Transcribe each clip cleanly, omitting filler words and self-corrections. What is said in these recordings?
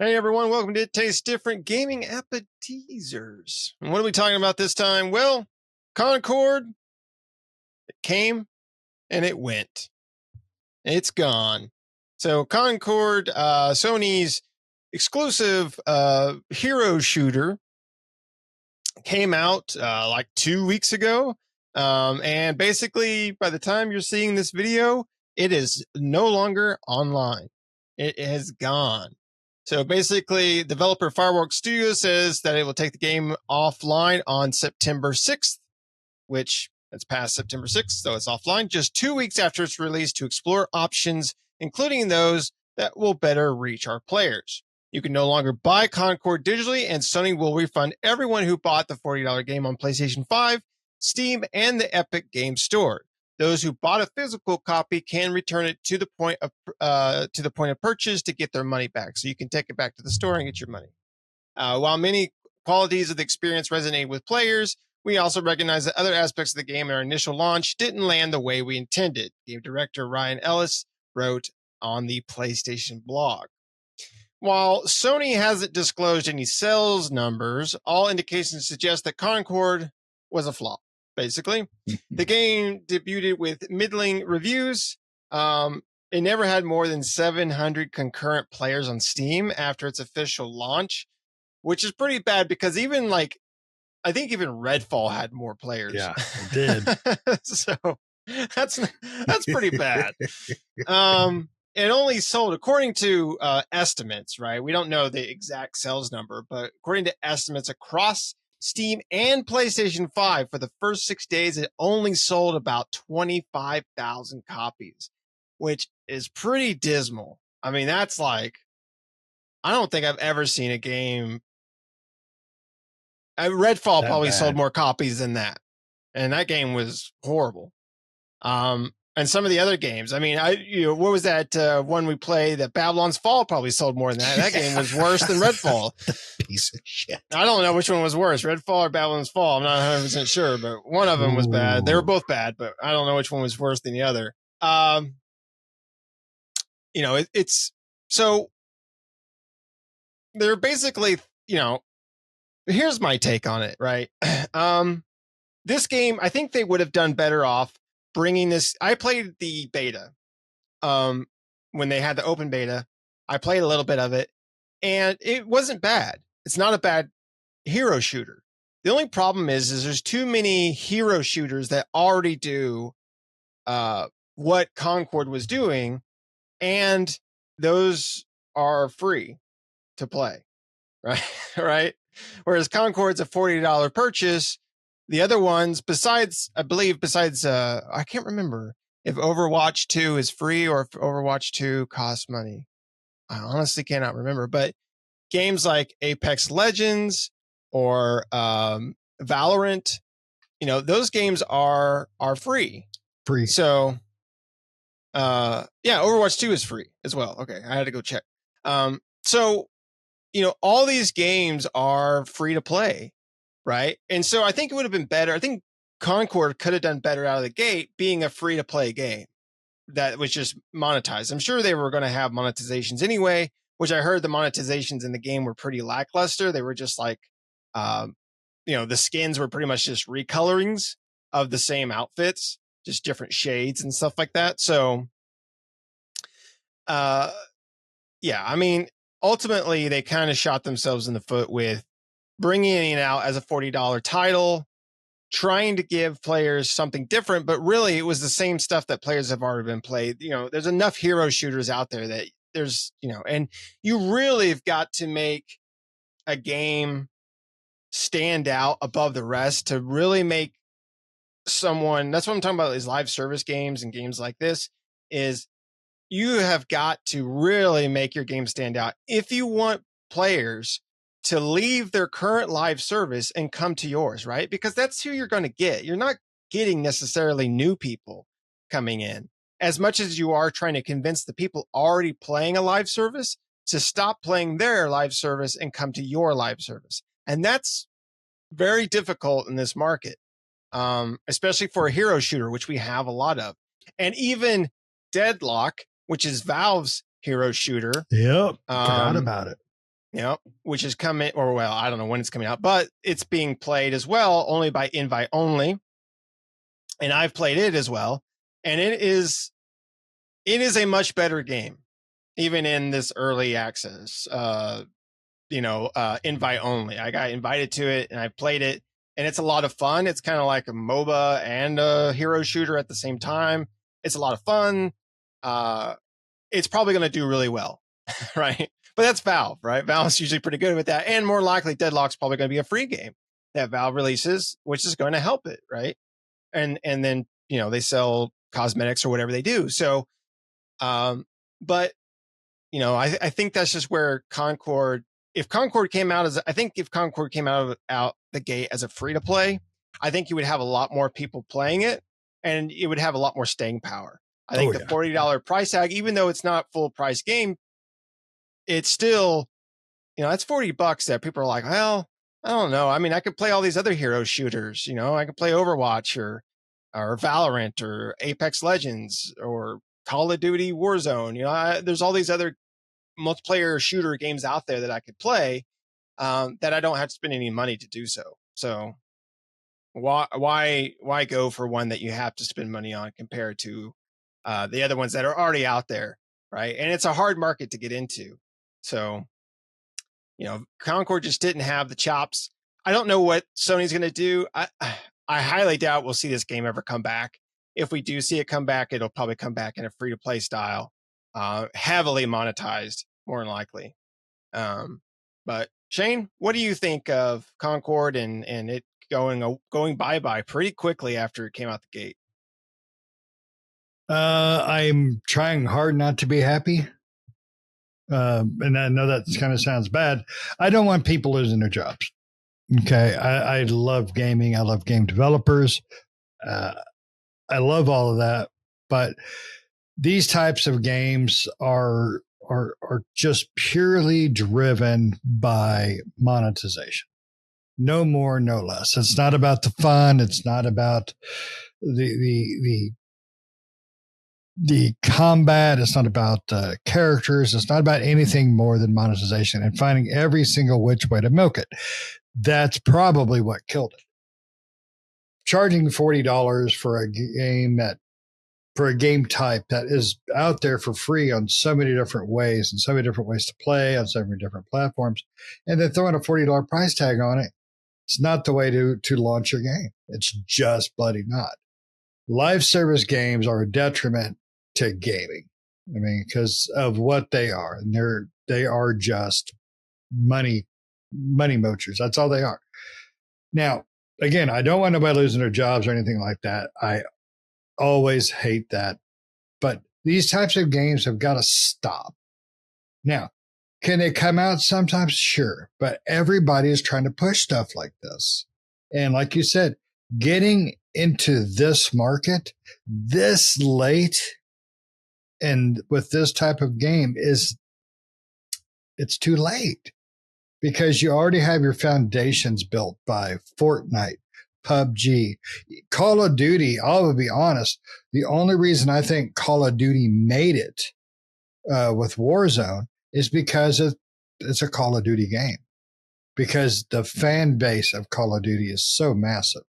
Hey everyone, welcome to It Tastes Different Gaming Appetizers. And what are we talking about this time? Well, Concord, it came and it went. It's gone. So Concord, Sony's exclusive hero shooter, came out like 2 weeks ago. And basically, by the time you're seeing this video, it is no longer online. It has gone. So basically, developer Fireworks Studio says that it will take the game offline on September 6th, which it's past September 6th, so it's offline just 2 weeks after its release to explore options, including those that will better reach our players. You can no longer buy Concord digitally, and Sony will refund everyone who bought the $40 game on PlayStation 5, Steam, and the Epic Game Store. Those who bought a physical copy can return it to the point of purchase to get their money back. So you can take it back to the store and get your money. While many qualities of the experience resonate with players, we also recognize that other aspects of the game in our initial launch didn't land the way we intended. Game director Ryan Ellis wrote on the PlayStation blog. While Sony hasn't disclosed any sales numbers, all indications suggest that Concord was a flop. Basically, the game debuted with middling reviews. It never had more than 700 concurrent players on Steam after its official launch, which is pretty bad because even I think even Redfall had more players. Yeah, it did. So that's pretty bad. It only sold, according to estimates, right? We don't know the exact sales number, but according to estimates across Steam and PlayStation 5 for the first 6 days, it only sold about 25,000 copies, which is pretty dismal. I mean, that's I don't think I've ever seen a game. Redfall probably sold more copies than that. And that game was horrible. And some of the other games, I mean, what was that one we played? That Babylon's Fall probably sold more than that. That game was worse than Redfall. Piece of shit. I don't know which one was worse, Redfall or Babylon's Fall. I'm not 100% sure, but one of them was bad. They were both bad, but I don't know which one was worse than the other. It's so they're basically, here's my take on it, right? This game, I think they would have done better off bringing this. I played the beta when they had the open beta. I played a little bit of it, and it wasn't bad. It's not a bad hero shooter. The only problem is there's too many hero shooters that already do what Concord was doing, and those are free to play, right? Right. Whereas Concord's a $40 purchase. The other ones, I can't remember if Overwatch 2 is free or if Overwatch 2 costs money. I honestly cannot remember. But games like Apex Legends or Valorant, those games are free. Free. So, Overwatch 2 is free as well. Okay, I had to go check. So, all these games are free to play. Right. And so I think it would have been better. I think Concord could have done better out of the gate being a free to play game that was just monetized. I'm sure they were going to have monetizations anyway, which I heard the monetizations in the game were pretty lackluster. They were just the skins were pretty much just recolorings of the same outfits, just different shades and stuff like that. So, I mean, ultimately they kind of shot themselves in the foot with bringing it out as a $40 title, trying to give players something different, but really it was the same stuff that players have already been played. There's enough hero shooters out there that there's, and you really have got to make a game stand out above the rest to really make someone, that's what I'm talking about is live service games and games like this, is you have got to really make your game stand out. If you want players to leave their current live service and come to yours, right? Because that's who you're going to get. You're not getting necessarily new people coming in as much as you are trying to convince the people already playing a live service to stop playing their live service and come to your live service. And that's very difficult in this market, especially for a hero shooter, which we have a lot of. And even Deadlock, which is Valve's hero shooter. Yep. Forgot about it. which is coming, or well, I don't know when it's coming out, but it's being played as well, only by invite only. And I've played it as well. And it is a much better game, even in this early access, invite only. I got invited to it and I played it, and it's a lot of fun. It's kind of like a MOBA and a hero shooter at the same time. It's a lot of fun. It's probably going to do really well, right? But that's Valve, right? Valve's usually pretty good with that. And more likely, Deadlock's probably going to be a free game that Valve releases, which is going to help it, right? And then, they sell cosmetics or whatever they do. So, but, I think that's just where Concord, if Concord came out out the gate as a free to play, I think you would have a lot more people playing it and it would have a lot more staying power. I think the $40 price tag, even though it's not full price game, it's still, that's $40 that people are like, well, I don't know. I mean, I could play all these other hero shooters, I could play Overwatch or Valorant or Apex Legends or Call of Duty Warzone. There's all these other multiplayer shooter games out there that I could play, that I don't have to spend any money to do so. So why go for one that you have to spend money on compared to the other ones that are already out there, right? And it's a hard market to get into. So, Concord just didn't have the chops. I don't know what Sony's going to do. I highly doubt we'll see this game ever come back. If we do see it come back, it'll probably come back in a free-to-play style, heavily monetized, more than likely. But Shane, what do you think of Concord and it going bye-bye pretty quickly after it came out the gate? I'm trying hard not to be happy. And I know that kind of sounds bad. I don't want people losing their jobs. Okay. I love gaming. I love game developers. I love all of that. But these types of games are just purely driven by monetization. No more, no less. It's not about the fun. It's not about the combat. It's not about characters. It's not about anything more than monetization and finding every single which way to milk it. That's probably what killed it. Charging $40 for a game for a game type that is out there for free on so many different ways and so many different ways to play on so many different platforms, and then throwing a $40 price tag on it, it's not the way to launch your game. It's just bloody not. Live service games are a detriment to gaming. I mean, because of what they are, and they are just money moochers. That's all they are. Now, again, I don't want nobody losing their jobs or anything like that. I always hate that. But these types of games have got to stop. Now, can they come out sometimes? Sure. But everybody is trying to push stuff like this. And like you said, getting into this market this late and with this type of game it's too late, because you already have your foundations built by Fortnite, PUBG, Call of Duty. I'll be honest. The only reason I think Call of Duty made it with Warzone is because it's a Call of Duty game, because the fan base of Call of Duty is so massive.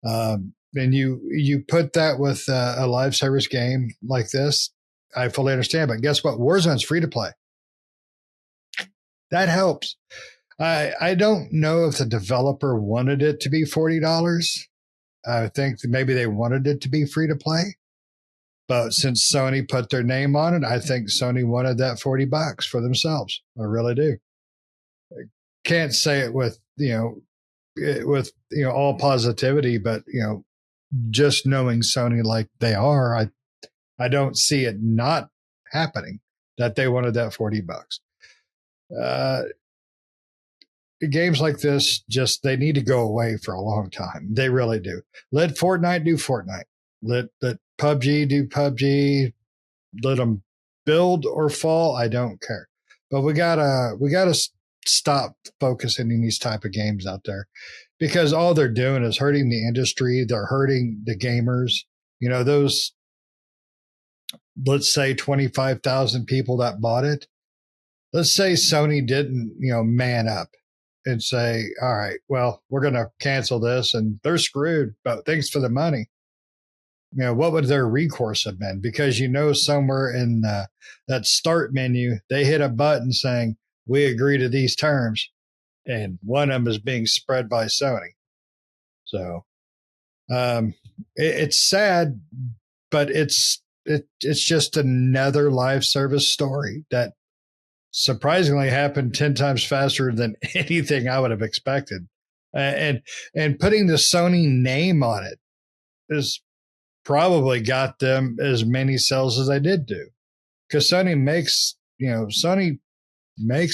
And you put that with a live service game like this, I fully understand. But guess what? Warzone's free to play. That helps. I don't know if the developer wanted it to be $40. I think maybe they wanted it to be free to play. But since Sony put their name on it, I think Sony wanted that $40 for themselves. I really do. I can't say it with all positivity, but just knowing Sony like they are, I don't see it not happening that they wanted that $40. Games like this, they need to go away for a long time. They really do. Let Fortnite do Fortnite. Let PUBG do PUBG. Let them build or fall. I don't care. But we gotta stop focusing in these type of games out there, because all they're doing is hurting the industry. They're hurting the gamers. Those, let's say 25,000 people that bought it, let's say Sony didn't, man up and say, all right, well, we're going to cancel this and they're screwed, but thanks for the money. What would their recourse have been? Because somewhere in that start menu, they hit a button saying, we agree to these terms. And one of them is being spread by Sony. So it's sad, but it's just another live service story that surprisingly happened 10 times faster than anything I would have expected. And putting the Sony name on it is probably got them as many sales as they did do, because Sony makes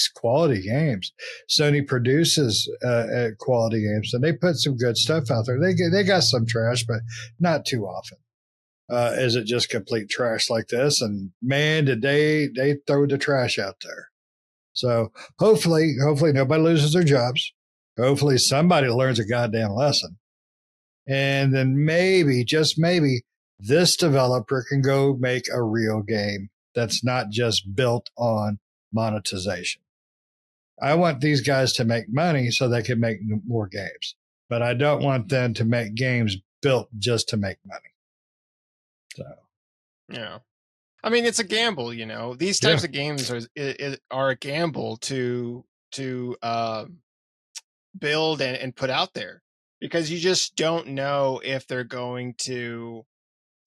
quality games. Sony produces quality games, and they put some good stuff out there. They got some trash, but not too often. Is it just complete trash like this? And man, did they throw the trash out there. So hopefully nobody loses their jobs. Hopefully somebody learns a goddamn lesson. And then maybe, just maybe, this developer can go make a real game that's not just built on monetization. I want these guys to make money so they can make more games, but I don't want them to make games built just to make money. So, yeah, I mean, it's a gamble. These types of games are a gamble to build and put out there, because you just don't know if they're going to,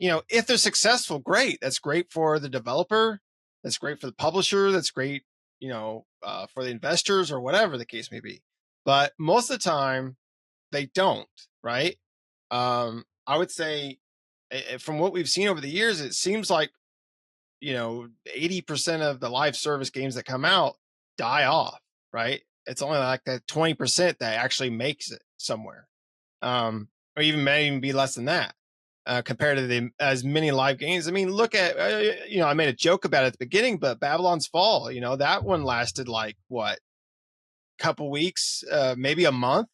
if they're successful. Great, that's great for the developer, that's great for the publisher, that's great, for the investors or whatever the case may be. But most of the time, they don't. Right? I would say, from what we've seen over the years, it seems like 80% of the live service games that come out die off. Right? It's only like that 20% that actually makes it somewhere, or even may even be less than that. Compared to as many live games. I mean, look at, I made a joke about it at the beginning, but Babylon's Fall, that one lasted like what, couple weeks, maybe a month,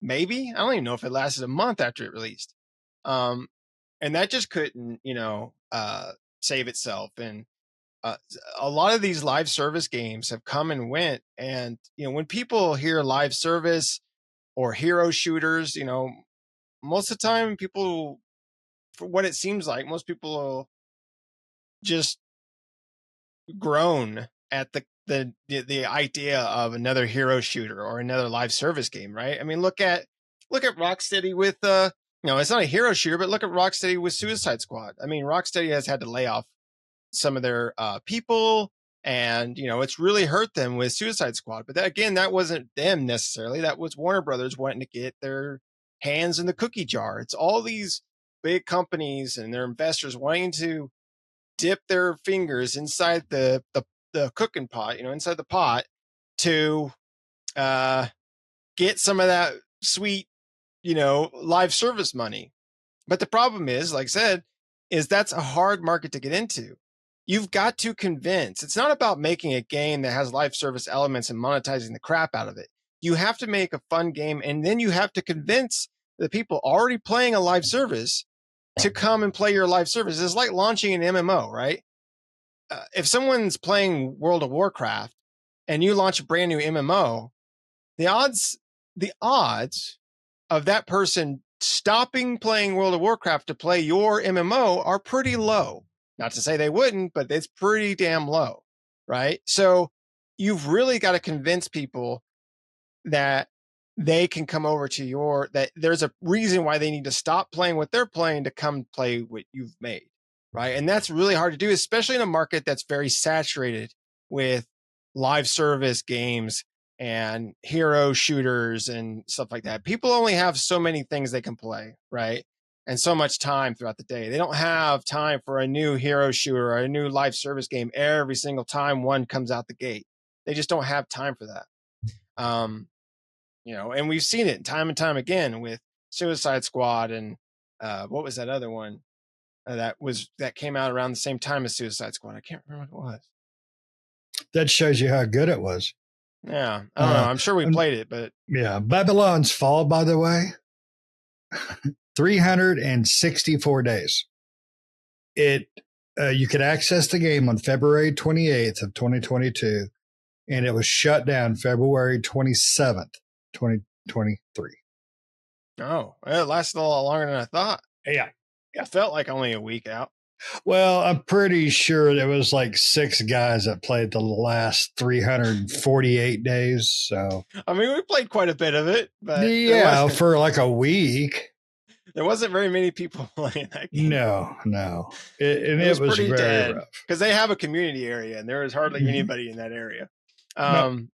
maybe. I don't even know if it lasted a month after it released. And that just couldn't, save itself. And a lot of these live service games have come and went. And, when people hear live service or hero shooters, most of the time people, for what it seems like, most people just groan at the idea of another hero shooter or another live service game, right? I mean, look at Rocksteady with it's not a hero shooter, but look at Rocksteady with Suicide Squad. I mean, Rocksteady has had to lay off some of their people, and it's really hurt them with Suicide Squad. But that wasn't them necessarily. That was Warner Brothers wanting to get their hands in the cookie jar. It's all these big companies and their investors wanting to dip their fingers inside the cooking pot, inside the pot, to get some of that sweet, live service money. But the problem is, like I said, is that's a hard market to get into. You've got to convince. It's not about making a game that has live service elements and monetizing the crap out of it. You have to make a fun game, and then you have to convince the people already playing a live service to come and play your live service. It's like launching an MMO, right? If someone's playing World of Warcraft and you launch a brand new MMO, the odds of that person stopping playing World of Warcraft to play your MMO are pretty low. Not to say they wouldn't, but it's pretty damn low, right? So you've really got to convince people that they can come over to that there's a reason why they need to stop playing what they're playing to come play what you've made, right? And that's really hard to do, especially in a market that's very saturated with live service games and hero shooters and stuff like that. People only have so many things they can play, right? And so much time throughout the day. They don't have time for a new hero shooter or a new live service game every single time one comes out the gate. They just don't have time for that. And we've seen it time and time again with Suicide Squad and what was that other one that came out around the same time as Suicide Squad? I can't remember what it was. That shows you how good it was. Yeah, I don't know. I'm sure we played it, but yeah, Babylon's Fall, by the way, 364 days. You could access the game on February 28th of 2022. and it was shut down February 27th, 2023. Oh, it lasted a lot longer than I thought. Yeah. It felt like only a week out. Well, I'm pretty sure there was like 6 guys that played the last 348 days. So, I mean, we played quite a bit of it, but yeah, for like a week. There wasn't very many people playing that game. No. It was pretty very dead rough. because they have a community area and there was hardly Mhm. anybody in that area. No.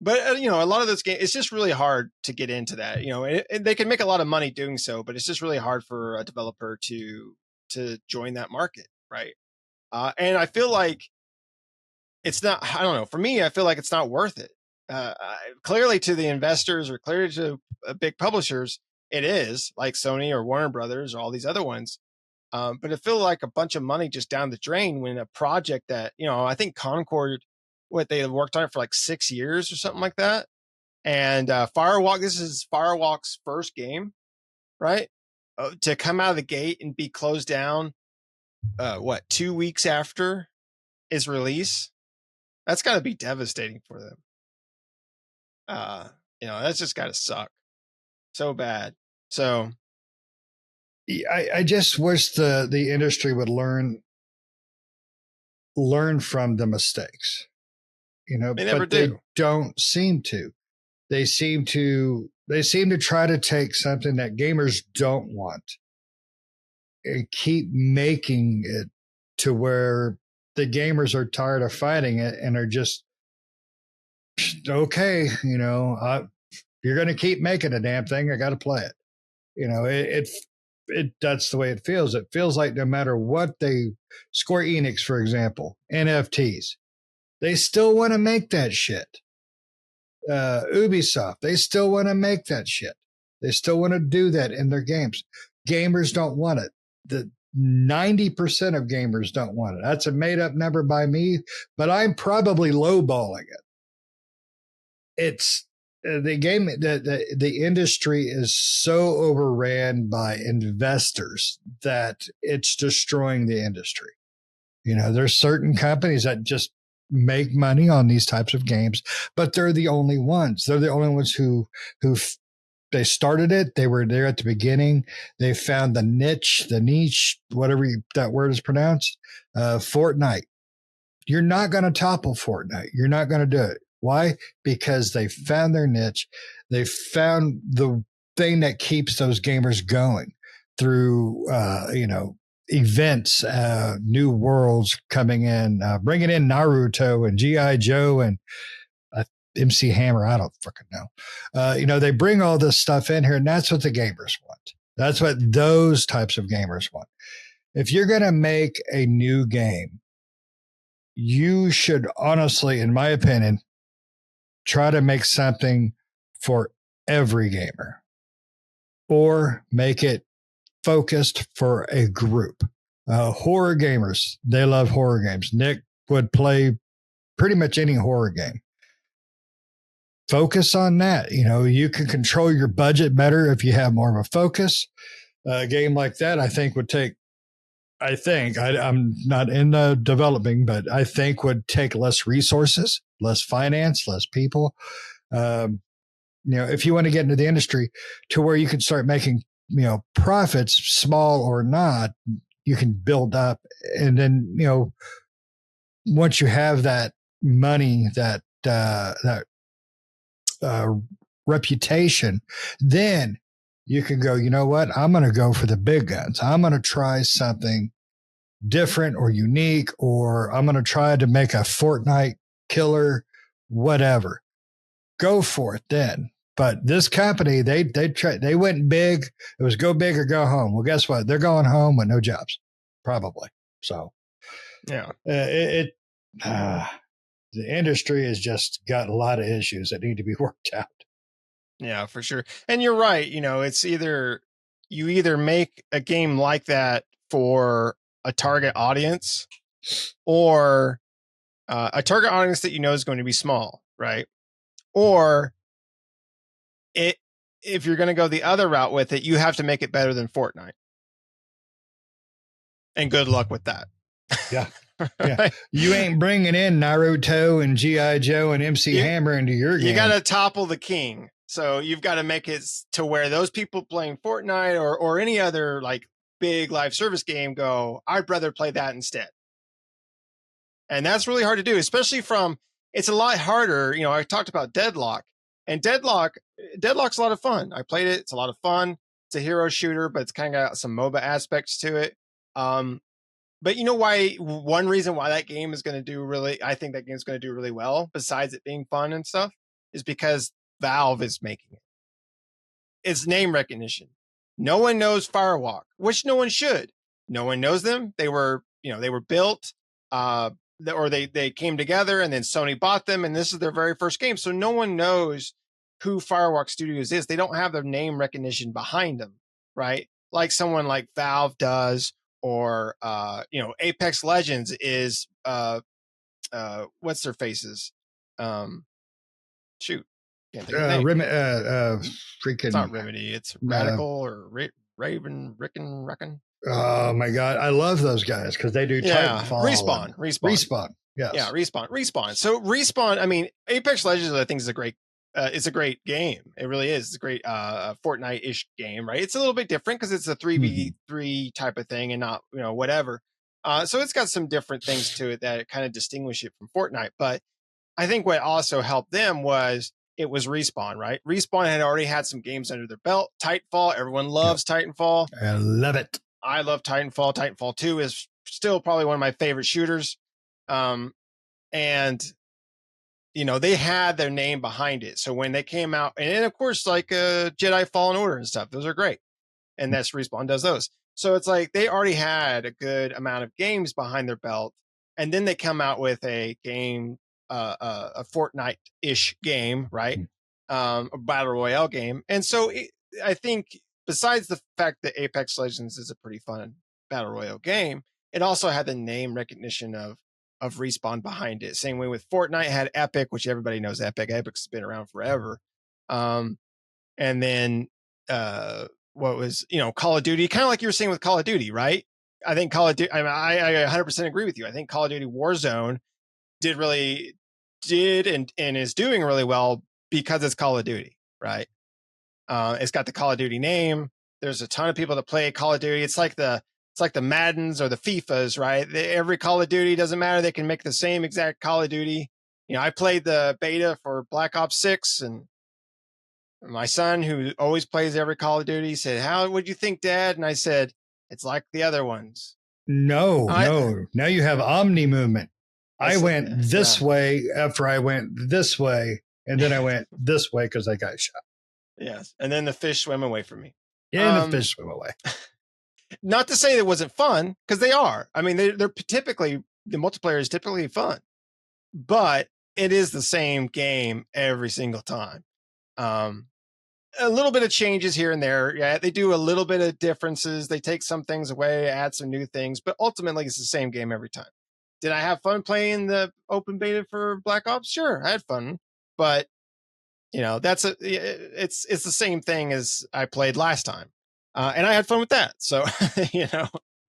But you know, a lot of this game, it's just really hard to get into that. You know, and they can make a lot of money doing so, but it's just really hard for a developer to join that market, right? And I feel like it's not. I don't know. For me, I feel like it's not worth it. Clearly, to the investors or clearly to big publishers, it is, like Sony or Warner Brothers or all these other ones. But it feels like a bunch of money just down the drain when a project that, you know, I think Concord, what they worked on it for like 6 years or something like that. And Firewalk, this is Firewalk's first game, right? To come out of the gate and be closed down, 2 weeks after its release, that's got to be devastating for them. You know, that's just got to suck so bad. So I just wish the industry would learn from the mistakes, you know, they never but they do. don't seem to. They seem to try to take something that gamers don't want and keep making it to where the gamers are tired of fighting it and are just okay, you know, you're going to keep making a damn thing. I got to play it. You know, it that's the way it feels. It feels like no matter what Square Enix, for example, NFTs, they still want to make that shit. Ubisoft, they still want to make that shit. They still want to do that in their games. Gamers don't want it. The 90% of gamers don't want it. That's a made up number by me, but I'm probably lowballing it. It's the industry is so overran by investors that it's destroying the industry. You know, there's certain companies that just make money on these types of games, but they're the only ones. They're the only ones who they started it. They were there at the beginning. They found the niche, whatever that word is pronounced. Fortnite. You're not going to topple Fortnite. You're not going to do it. Why? Because they found their niche. They found the thing that keeps those gamers going through, events, new worlds coming in, bringing in Naruto and G.I. Joe and MC Hammer. I don't freaking know. They bring all this stuff in here, and that's what the gamers want. That's what those types of gamers want. If you're going to make a new game, you should honestly, in my opinion, try to make something for every gamer or make it focused for a group. Horror gamers, they love horror games. Nick would play pretty much any horror game. Focus on that. You know, you can control your budget better if you have more of a focus. A game like that, I think, would take, I'm not in the developing, but I think would take less resources, less finance, less people. If you want to get into the industry to where you can start making, profits, small or not, you can build up. And then, once you have that money, that reputation, then you can go, you know what? I'm going to go for the big guns. I'm going to try something different or unique, or I'm going to try to make a Fortnite killer, whatever. Go for it then. But this company, they went big. It was go big or go home. Well, guess what? They're going home with no jobs, probably. So, yeah, the industry has just got a lot of issues that need to be worked out. Yeah, for sure. And you're right. It's you either make a game like that for a target audience or a target audience that is going to be small, right? Or if you're going to go the other route with it, you have to make it better than Fortnite. And good luck with that. Yeah. Yeah. You ain't bringing in Naruto and G.I. Joe and MC Hammer into your game. You got to topple the king. So you've got to make it to where those people playing Fortnite or any other like big live service game go, I'd rather play that instead. And that's really hard to do, especially it's a lot harder. You know, I talked about Deadlock, and Deadlock's a lot of fun. I played it. It's a lot of fun. It's a hero shooter, but it's kind of got some MOBA aspects to it. But you know one reason why that game is going to do I think that game's going to do really well, besides it being fun and stuff, is because Valve is making it. It's name recognition. No one knows Firewalk, which no one should. No one knows them. They were built, or they came together and then Sony bought them, and this is their very first game. So no one knows who Firewalk Studios is. They don't have their name recognition behind them, right? Like someone like Valve does, or Apex Legends is what's their faces? Shoot. Can't think of the name. Freaking. It's not Remedy. It's Radical or Raven, Reckon. Oh my God. I love those guys because they do Titanfall. Respawn. Yes. Yeah, Respawn. So Respawn, I mean, Apex Legends, I think, is a great game. It really is. It's a great Fortnite-ish game, right? It's a little bit different because it's a 3v3 type of thing and not, whatever. So it's got some different things to it that kind of distinguish it from Fortnite. But I think what also helped them was it was Respawn, right? Respawn had already had some games under their belt. Titanfall, everyone loves Titanfall. I love it. I love Titanfall. Titanfall 2 is still probably one of my favorite shooters. And they had their name behind it. So when they came out, and of course, like Jedi Fallen Order and stuff, those are great. And that's Respawn does those. So it's like they already had a good amount of games behind their belt. And then they come out with a game, a Fortnite-ish game, right? A battle royale game. And so I think besides the fact that Apex Legends is a pretty fun battle royale game, it also had the name recognition of Respawn behind it. Same way with Fortnite had Epic, which everybody knows Epic. Epic's been around forever. And then what was, Call of Duty, kind of like you were saying with Call of Duty, right? I think Call of Duty, I 100% agree with you. I think Call of Duty Warzone did and is doing really well because it's Call of Duty, right? It's got the Call of Duty name. There's a ton of people that play Call of Duty. It's like the Maddens or the FIFAs, right? Every Call of Duty, doesn't matter. They can make the same exact Call of Duty. I played the beta for Black Ops 6, and my son, who always plays every Call of Duty, said, "How would you think, Dad?" And I said, "It's like the other ones." No. Now you have omni movement. I went this way after I went this way, and then I went this way because I got shot. Yes. And then the fish swam away from me. Yeah, the fish swam away. Not to say it wasn't fun, because they are. I mean, they're typically, the multiplayer is typically fun, but it is the same game every single time. A little bit of changes here and there. Yeah, they do a little bit of differences. They take some things away, add some new things, but ultimately it's the same game every time. Did I have fun playing the open beta for Black Ops? Sure, I had fun, but it's the same thing as I played last time. And I had fun with that. So,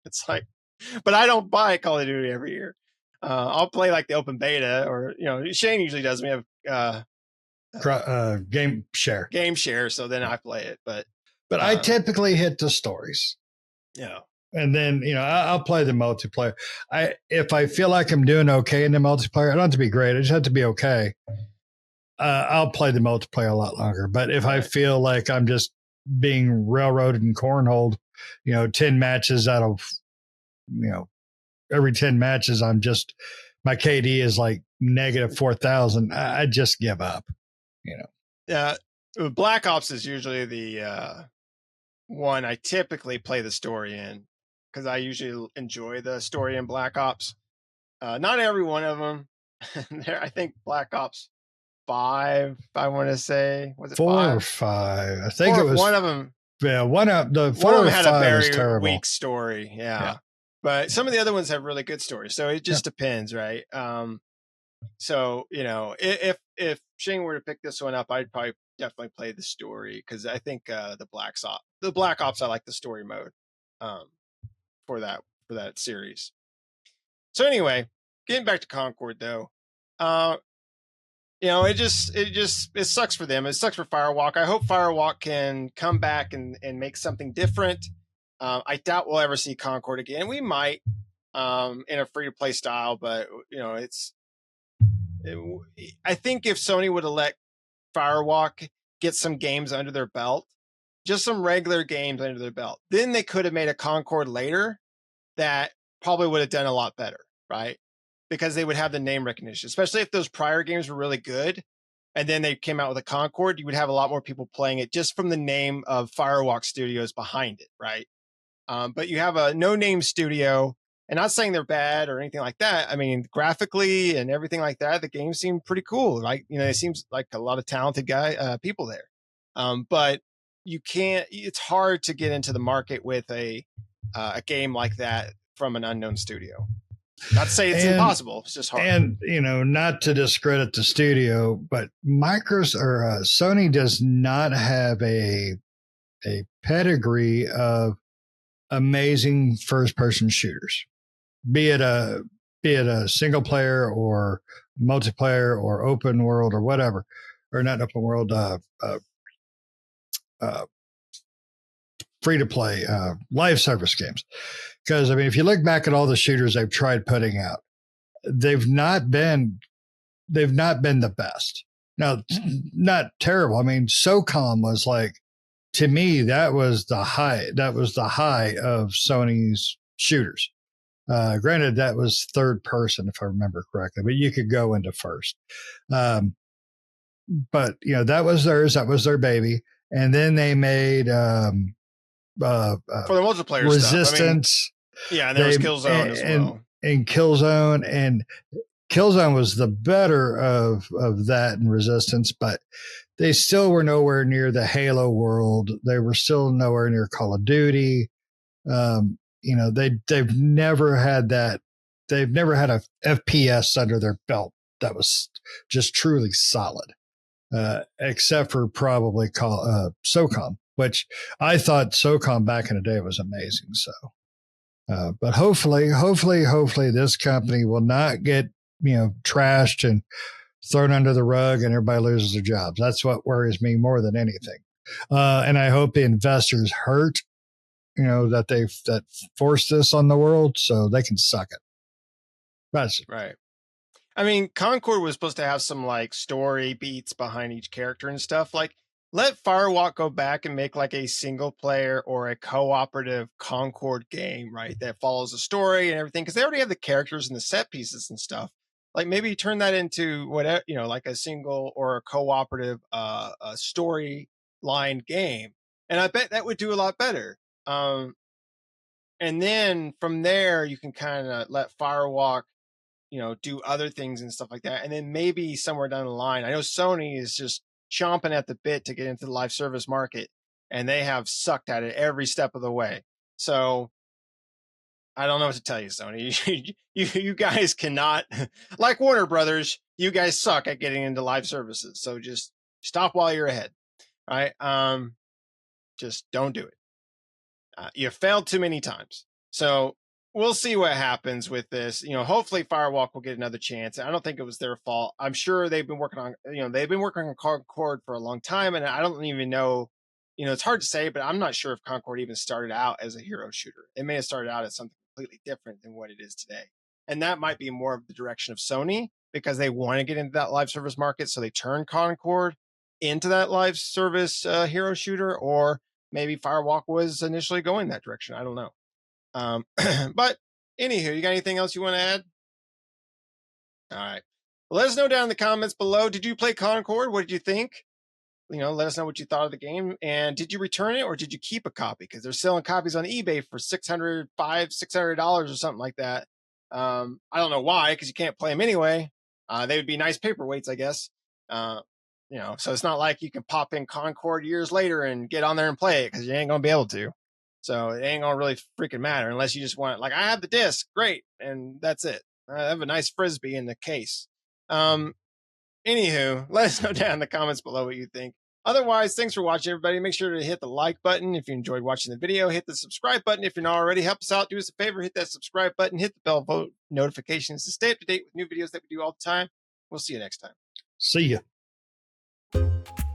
it's like, but I don't buy Call of Duty every year. I'll play like the open beta, or, Shane usually does. We have, game share. So then I play it, but I typically hit the stories. Yeah. And then, I'll play the multiplayer. If I feel like I'm doing okay in the multiplayer, I don't have to be great. I just have to be okay. I'll play the multiplayer a lot longer. But if I feel like I'm just being railroaded and cornholed, 10 matches out of, every 10 matches, my KD is like negative 4,000. I just give up, Yeah. Black Ops is usually the one I typically play the story in, because I usually enjoy the story in Black Ops. Not every one of them. I think Black Ops 5, I want to say, was it 4 5? or 5? I think it was one of them. Yeah, one of them had a very weak story. Yeah. But some of the other ones have really good stories. So it just depends, right? So, if Shane were to pick this one up, I'd probably definitely play the story, because I think the Black Ops, I like the story mode for that series. So anyway, getting back to Concord though, it sucks for them. It sucks for Firewalk. I hope Firewalk can come back and make something different. I doubt we'll ever see Concord again. We might in a free to play style, but I think if Sony would have let Firewalk get some games under their belt, just some regular games under their belt, then they could have made a Concord later that probably would have done a lot better, right? Because they would have the name recognition, especially if those prior games were really good. And then they came out with a Concord, you would have a lot more people playing it just from the name of Firewalk Studios behind it, right? But you have a no-name studio, and not saying they're bad or anything like that. I mean, graphically and everything like that, the game seemed pretty cool. Like, it seems like a lot of talented people there. But you can't. It's hard to get into the market with a game like that from an unknown studio. Not to say it's impossible. It's just hard. And not to discredit the studio, but Sony does not have a pedigree of amazing first-person shooters, be it a single player or multiplayer or open world or whatever, or not open world, free to play live service games. Because if you look back at all the shooters they've tried putting out, they've not been the best. Now, not terrible. SOCOM was like, to me, that was the high of Sony's shooters. Granted, that was third person, if I remember correctly, but you could go into first. But that was theirs. That was their baby. And then they made for the multiplayer Resistance. Stuff. And there was Killzone as well. And Killzone was the better of that and Resistance, but they still were nowhere near the Halo world. They were still nowhere near Call of Duty. They've never had that. They've never had a FPS under their belt that was just truly solid, except for probably SOCOM, which I thought SOCOM back in the day was amazing. So, but hopefully this company will not get trashed and thrown under the rug and everybody loses their jobs. That's what worries me more than anything. And I hope the investors hurt, that forced this on the world so they can suck it. That's right. Concord was supposed to have some like story beats behind each character and stuff. Like, let Firewalk go back and make like a single player or a cooperative Concord game, right? That follows the story and everything. Cause they already have the characters and the set pieces and stuff. Like, maybe turn that into whatever, like a single or a cooperative a story line game. And I bet that would do a lot better. And then from there, you can kind of let Firewalk, do other things and stuff like that. And then maybe somewhere down the line, I know Sony is just chomping at the bit to get into the live service market, and they have sucked at it every step of the way. So I don't know what to tell you, Sony. You guys cannot, like Warner Brothers, you guys suck at getting into live services. So just stop while you're ahead. All right. Just don't do it. You failed too many times. So we'll see what happens with this. Hopefully Firewalk will get another chance. I don't think it was their fault. I'm sure they've been working on, Concord for a long time. And I don't even know, it's hard to say, but I'm not sure if Concord even started out as a hero shooter. It may have started out as something completely different than what it is today. And that might be more of the direction of Sony, because they want to get into that live service market. So they turn Concord into that live service hero shooter, or maybe Firewalk was initially going that direction. I don't know. But anywho, you got anything else you want to add? All right. Well, let us know down in the comments below. Did you play Concord? What did you think? Let us know what you thought of the game. And did you return it, or did you keep a copy? Because they're selling copies on eBay for $600 or something like that. I don't know why, because you can't play them anyway. They would be nice paperweights, I guess. So it's not like you can pop in Concord years later and get on there and play it, because you ain't going to be able to. So it ain't going to really freaking matter unless you just want, like, I have the disc, great, and that's it. I have a nice Frisbee in the case. Anywho, let us know down in the comments below what you think. Otherwise, thanks for watching, everybody. Make sure to hit the like button if you enjoyed watching the video. Hit the subscribe button if you're not already. Help us out. Do us a favor. Hit that subscribe button. Hit the bell vote notifications to stay up to date with new videos that we do all the time. We'll see you next time. See ya.